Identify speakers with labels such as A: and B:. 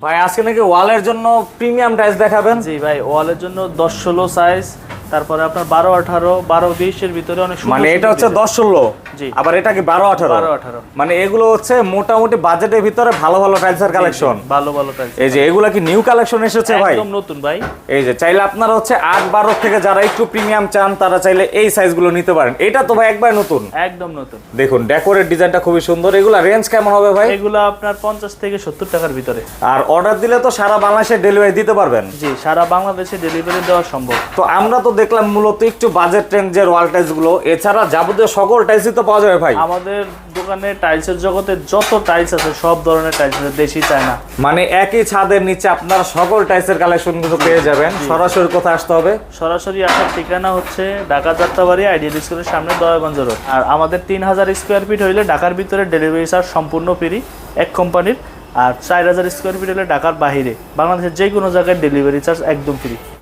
A: ভাই আজকে নাকি ওয়ালের জন্য প্রিমিয়াম টাইলস দেখাবেন?
B: জি ভাই, ওয়ালের জন্য 10-16 সাইজ, তারপরে আপনার 12-18, 12-20 এর ভিতরে অনেক সুন্দর।
A: মানে এটা হচ্ছে 10-16,
B: জি,
A: আবার এটা কি 12-18?
B: 12-18,
A: মানে এগুলো হচ্ছে মোটামুটি বাজেটের ভিতরে ভালো ভালো টাইলসের কালেকশন।
B: ভালো ভালো টাইলস।
A: এই যে এগুলা কি নিউ কালেকশন এসেছে ভাই?
B: একদম নতুন ভাই।
A: এই যে চাইলে আপনারা হচ্ছে 8-12 থেকে যারা একটু প্রিমিয়াম চান তারা চাইলে এই সাইজগুলো নিতে পারেন। এটা তো ভাই একবার নতুন,
B: একদম নতুন।
A: দেখুন ডেকোরেট ডিজাইনটা খুবই সুন্দর। এগুলা রেঞ্জ কেমন হবে ভাই?
B: এগুলো আপনার 50 থেকে 70 টাকার ভিতরে।
A: আর অর্ডার দিলে তো সারা বাংলাদেশে ডেলিভারি দিতে পারবেন?
B: জি, সারা বাংলাদেশে ডেলিভারি দেওয়া সম্ভব।
A: তো আমরা তো দেখলাম মূলত একটু বাজেট রেঞ্জের ওয়াল টাইলস গুলো, এছাড়া যাবতীয় সকল টাইলসই তো পাওয়া যাবে ভাই?
B: আমাদের দোকানে টাইলসের জগতে যত টাইলস আছে সব ধরনের টাইলস আছে, দেশি চায়না।
A: মানে একই ছাদের নিচে আপনারা সকল টাইলসের কালেকশন কিন্তু পেয়ে যাবেন। সরাসরি কোথায় আসতে হবে?
B: সরাসরি আসার ঠিকানা হচ্ছে ঢাকা যাত্রাবাড়ি আইডিয়াল স্কুলের সামনে দয়াগঞ্জ রোড। আর আমাদের 3000 স্কোয়ার ফিট হইলে ঢাকার ভিতরে ডেলিভারি চার্জ সম্পূর্ণ ফ্রি এক কোম্পানির। আর 4000 স্কোয়ার ফিট হলে ঢাকার বাইরে বাংলাদেশের যে কোনো জায়গায় ডেলিভারি চার্জ একদম ফ্রি।